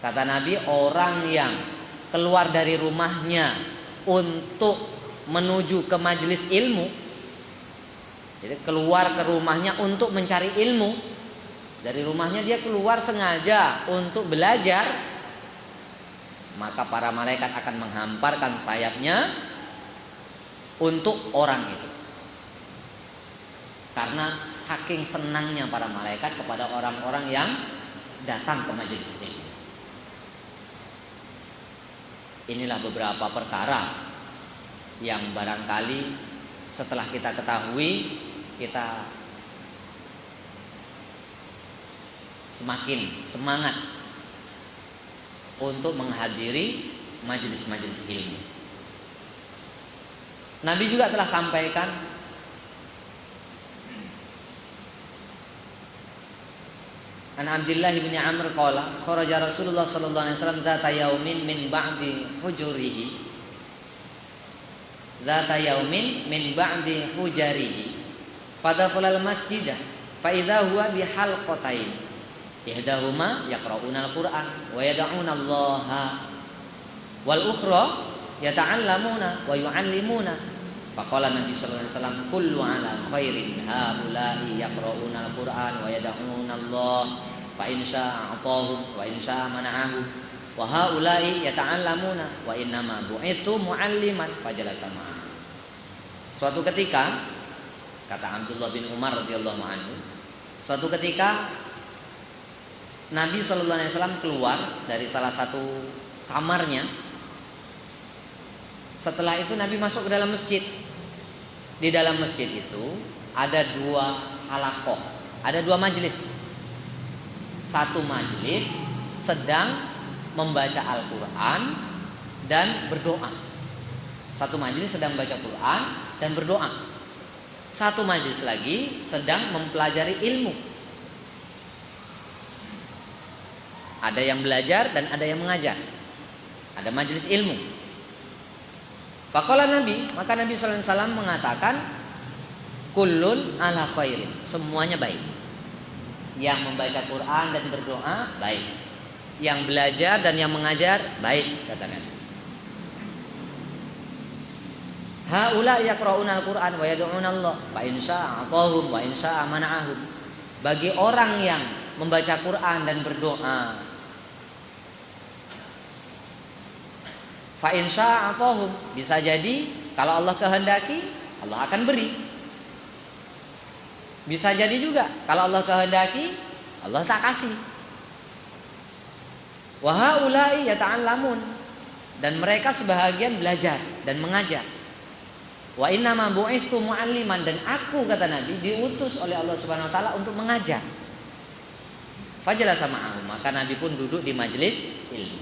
Kata Nabi, orang yang keluar dari rumahnya untuk menuju ke majelis ilmu, jadi keluar ke rumahnya untuk mencari ilmu, dari rumahnya dia keluar sengaja untuk belajar, maka para malaikat akan menghamparkan sayapnya untuk orang itu. Karena saking senangnya para malaikat kepada orang-orang yang datang ke majelis ilmu. Inilah beberapa perkara yang barangkali setelah kita ketahui, kita semakin semangat untuk menghadiri majelis-majelis ilmu. Nabi juga telah sampaikan, An Abdullah bin Amr qala kharaja Rasulullah sallallahu alaihi wasallam dzata yaumin min ba'di hujurihi fadakhala al-masjid fa idza huwa bi halqatain ihdahuma yaqra'una al-Qur'an wa yad'una Allah wal ukhra yata'allamuna wa yu'allimuna. Faqala Nabi sallallahu alaihi wasallam kullu ala khairin haula'i yaqra'una al-Qur'an wa yad'una Allah fa in syaa'a atahum wa in syaa'a mana'ahu wa haula'i yata'allamuna wa innama bu'istu mu'alliman fajalasa ma'a. Suatu ketika, kata Abdullah bin Umar radhiyallahu anhu, suatu ketika Nabi sallallahu alaihi wasallam keluar dari salah satu kamarnya. Setelah itu Nabi masuk ke dalam masjid. Di dalam masjid itu ada dua halaqah, ada dua majelis. Satu majelis sedang membaca Al-Quran dan berdoa. Satu majelis sedang membaca Quran dan berdoa. Satu majelis lagi sedang mempelajari ilmu. Ada yang belajar dan ada yang mengajar. Ada majelis ilmu. Faqala Nabi, maka Nabi sallallahu alaihi wasallam mengatakan kullun ala khairin, semuanya baik. Yang membaca Quran dan berdoa baik. Yang belajar dan yang mengajar baik, kata Nabi. Haula yaqra'una al-Qur'an wa yad'una Allah fa in syaa'a atahum wa in syaa'a mana'ahum. Bagi orang yang membaca Quran dan berdoa, fa in syaa'a atahum, bisa jadi kalau Allah kehendaki Allah akan beri. Bisa jadi juga kalau Allah kehendaki Allah tak kasih. Wa haula'i yata'allamun, dan mereka sebahagian belajar dan mengajar. Wa inna ma bu'istu mu'alliman, dan aku, kata Nabi, diutus oleh Allah Subhanahu wa taala untuk mengajar. Fajalasa ma'ahum, maka Nabi pun duduk di majelis ilmu.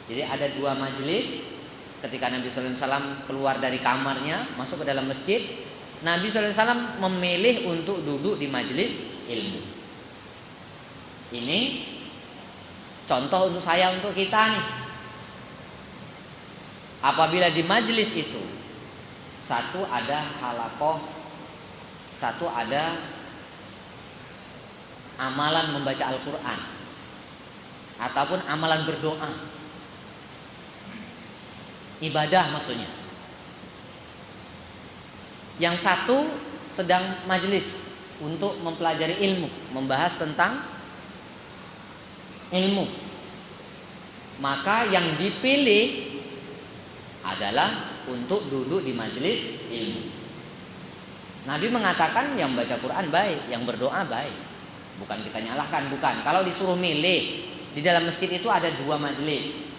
Jadi ada dua majelis. Ketika Nabi sallallahu alaihi wasallam keluar dari kamarnya masuk ke dalam masjid, Nabi sallallahu alaihi wasallam memilih untuk duduk di majelis ilmu. Ini contoh untuk saya, untuk kita nih. Apabila di majelis itu satu ada halaqah, satu ada amalan membaca Al-Quran ataupun amalan berdoa, ibadah maksudnya. Yang satu sedang majelis untuk mempelajari ilmu, membahas tentang ilmu, maka yang dipilih adalah untuk duduk di majelis ilmu. Nabi mengatakan yang baca Quran baik, yang berdoa baik. Bukan kita nyalahkan, bukan. Kalau disuruh milih, di dalam masjid itu ada dua majelis.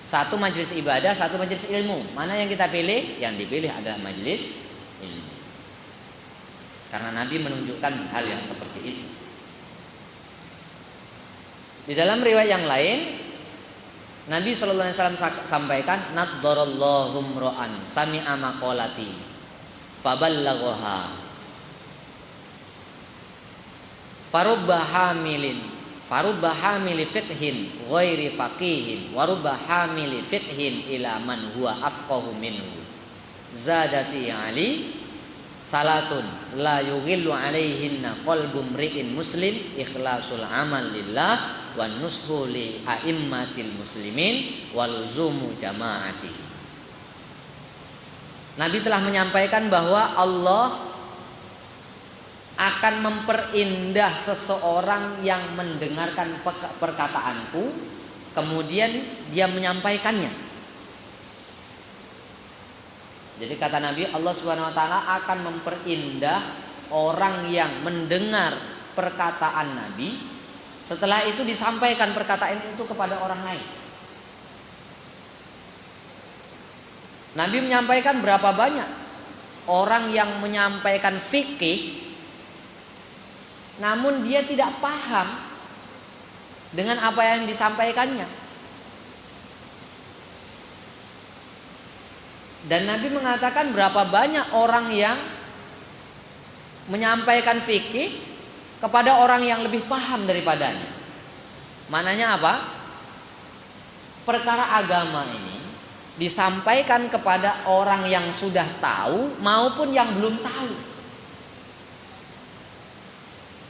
Satu majelis ibadah, satu majelis ilmu. Mana yang kita pilih? Yang dipilih adalah majelis ilmu. Karena Nabi menunjukkan hal yang seperti itu. Di dalam riwayat yang lain, Nabi sallallahu alaihi wasallam sampaikan, naddarallahu mra'an sami'a maqalati faballaghaha farubba hamili fiqhin ghairi faqihin warubba hamili fiqhin ila man huwa afqahu minhu zada fi ali Salasun la yughillu alaihinna qalbu mri'in muslim ikhlasul amal lillah wan nushu li a'immatil muslimin wal luzumu jamaati. Nabi telah menyampaikan bahwa Allah akan memperindah seseorang yang mendengarkan perkataanku kemudian dia menyampaikannya. Jadi kata Nabi, Allah Subhanahu wa taala akan memperindah orang yang mendengar perkataan Nabi, setelah itu disampaikan perkataan itu kepada orang lain. Nabi menyampaikan berapa banyak orang yang menyampaikan fikih namun dia tidak paham dengan apa yang disampaikannya. Dan Nabi mengatakan berapa banyak orang yang menyampaikan fikih kepada orang yang lebih paham daripadanya. Maknanya apa? Perkara agama ini disampaikan kepada orang yang sudah tahu maupun yang belum tahu.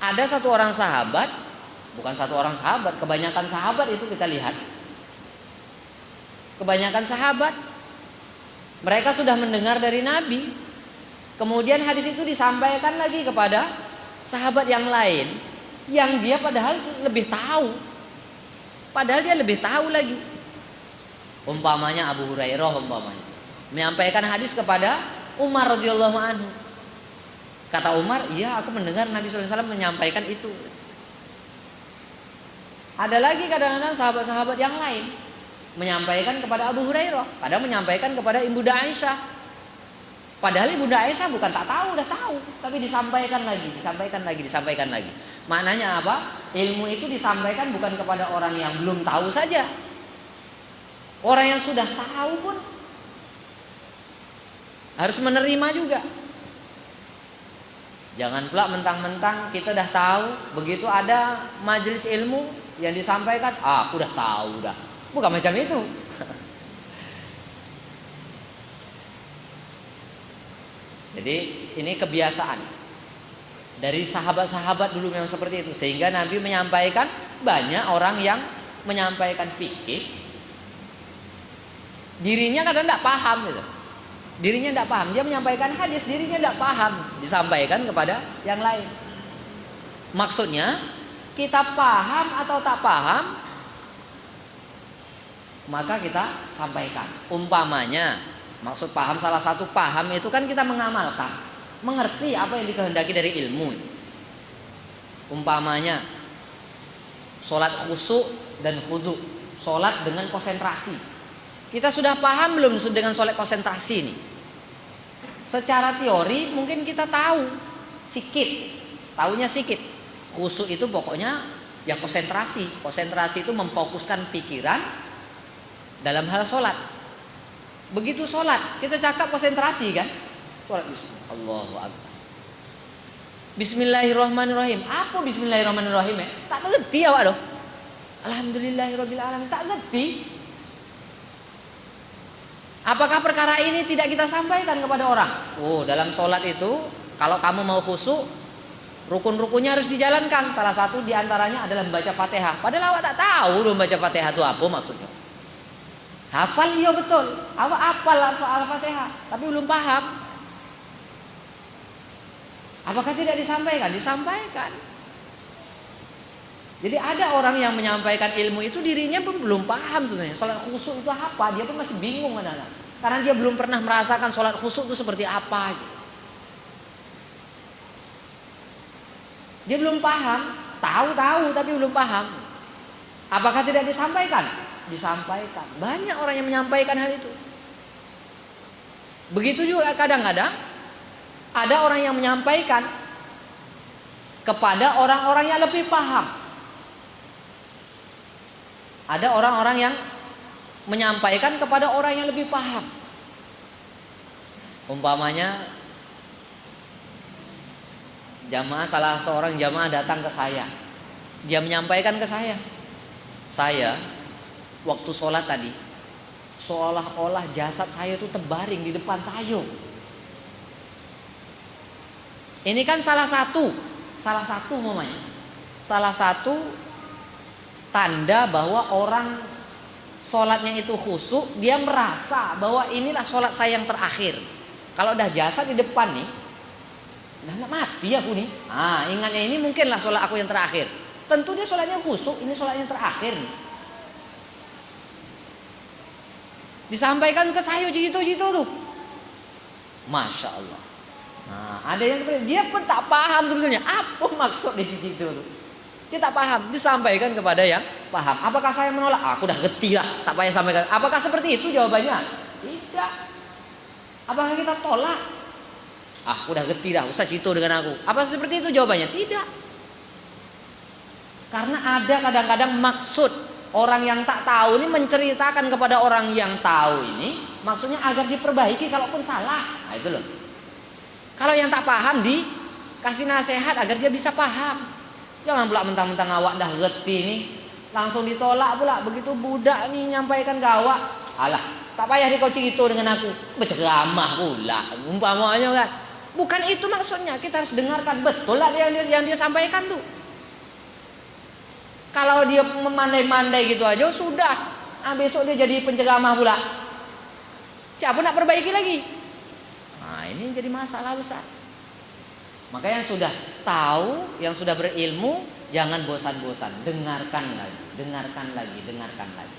Ada satu orang sahabat, bukan satu orang sahabat, kebanyakan sahabat itu kita lihat. Kebanyakan sahabat mereka sudah mendengar dari Nabi. Kemudian hadis itu disampaikan lagi kepada sahabat yang lain yang dia padahal lebih tahu. Padahal dia lebih tahu lagi. Umpamanya Abu Hurairah menyampaikan hadis kepada Umar radhiyallahu anhu. Kata Umar, "Iya, aku mendengar Nabi sallallahu alaihi wasallam menyampaikan itu." Ada lagi kadang-kadang sahabat-sahabat yang lain menyampaikan kepada Abu Hurairah, kadang menyampaikan kepada Ibunda Aisyah. Padahal Ibunda Aisyah bukan tak tahu, udah tahu, tapi disampaikan lagi. Maknanya apa? Ilmu itu disampaikan bukan kepada orang yang belum tahu saja. Orang yang sudah tahu pun harus menerima juga. Jangan pula mentang-mentang kita udah tahu, begitu ada majelis ilmu yang disampaikan, aku udah tahu dah. Bukan macam itu. Jadi ini kebiasaan dari sahabat-sahabat dulu memang seperti itu. Sehingga Nabi menyampaikan, banyak orang yang menyampaikan fikih, dirinya kadang tidak paham gitu. Dirinya tidak paham. Dia menyampaikan hadis, dirinya tidak paham, disampaikan kepada yang lain. Maksudnya kita paham atau tak paham, maka kita sampaikan. Umpamanya, maksud paham, salah satu paham itu kan kita mengamalkan, mengerti apa yang dikehendaki dari ilmu. Umpamanya sholat khusyuk dan khudu, sholat dengan konsentrasi. Kita sudah paham belum dengan sholat konsentrasi ini? Secara teori mungkin kita tahu sikit, tahunya sikit. Khusyuk itu pokoknya ya konsentrasi. Konsentrasi itu memfokuskan pikiran dalam hal sholat. Begitu sholat kita cakap konsentrasi kan. Sholat Allahu Akbar, Bismillahirrahmanirrahim. Apa Bismillahirrahmanirrahim? Tak ngerti awak doh. Alhamdulillahirabbil alamin, tak ngerti. Apakah perkara ini tidak kita sampaikan kepada orang? Oh, dalam sholat itu kalau kamu mau khusyuk, rukun-rukunnya harus dijalankan. Salah satu diantaranya adalah membaca Fatihah. Padahal awak tak tahu dong membaca Fatihah itu apa maksudnya. Hafal iya betul, awak hafal Al-Fatihah, tapi belum paham. Apakah tidak disampaikan? Disampaikan. Jadi ada orang yang menyampaikan ilmu itu dirinya pun belum paham sebenarnya. Sholat khusyuk itu apa? Dia pun masih bingung kadang-kadang. Karena dia belum pernah merasakan sholat khusyuk itu seperti apa. Dia belum paham, tahu tapi belum paham. Apakah tidak disampaikan? Disampaikan. Banyak orang yang menyampaikan hal itu. Begitu juga kadang-kadang ada orang yang menyampaikan kepada orang-orang yang lebih paham. Ada orang-orang yang menyampaikan kepada orang yang lebih paham. Umpamanya jamaah, salah seorang jamaah datang ke saya. Dia menyampaikan ke saya, waktu sholat tadi seolah-olah jasad saya itu terbaring di depan saya. Ini kan salah satu momennya. Salah satu tanda bahwa orang sholatnya itu khusyuk, dia merasa bahwa inilah sholat saya yang terakhir. Kalau udah jasa di depan nih, udah mati aku nih. Ingatnya ini mungkinlah sholat aku yang terakhir. Tentu dia sholatnya khusyuk, ini sholat yang terakhir. Disampaikan ke saya jitu-jitu tuh, masya Allah. Ada yang seperti dia pun tak paham sebetulnya apa maksud di situ tuh. Dia tak paham, disampaikan kepada yang paham. Apakah saya menolak? Aku udah ngerti lah, tak payah sampaikan. Apakah seperti itu jawabannya? Tidak. Apakah kita tolak? Aku udah ngerti dah, usah citu dengan aku. Apa seperti itu jawabannya? Tidak. Karena ada kadang-kadang maksud orang yang tak tahu ini menceritakan kepada orang yang tahu ini, maksudnya agar diperbaiki kalaupun salah. Itu loh. Kalau yang tak paham dikasih nasihat agar dia bisa paham. Jangan pula mentang-mentang awak dah ngerti nih langsung ditolak pula. Begitu budak nih nyampaikan ke awak, alah tak payah dikau cerita dengan aku, berceramah pula umpamanya kan. Bukan itu maksudnya. Kita harus dengarkan betul lah yang dia sampaikan tuh. Kalau dia memandai-mandai gitu aja sudah, besok dia jadi penceramah pula. Siapa nak perbaiki lagi? Ini jadi masalah besar. Maka yang sudah tahu, yang sudah berilmu, jangan bosan-bosan, dengarkan lagi, dengarkan lagi, dengarkan lagi.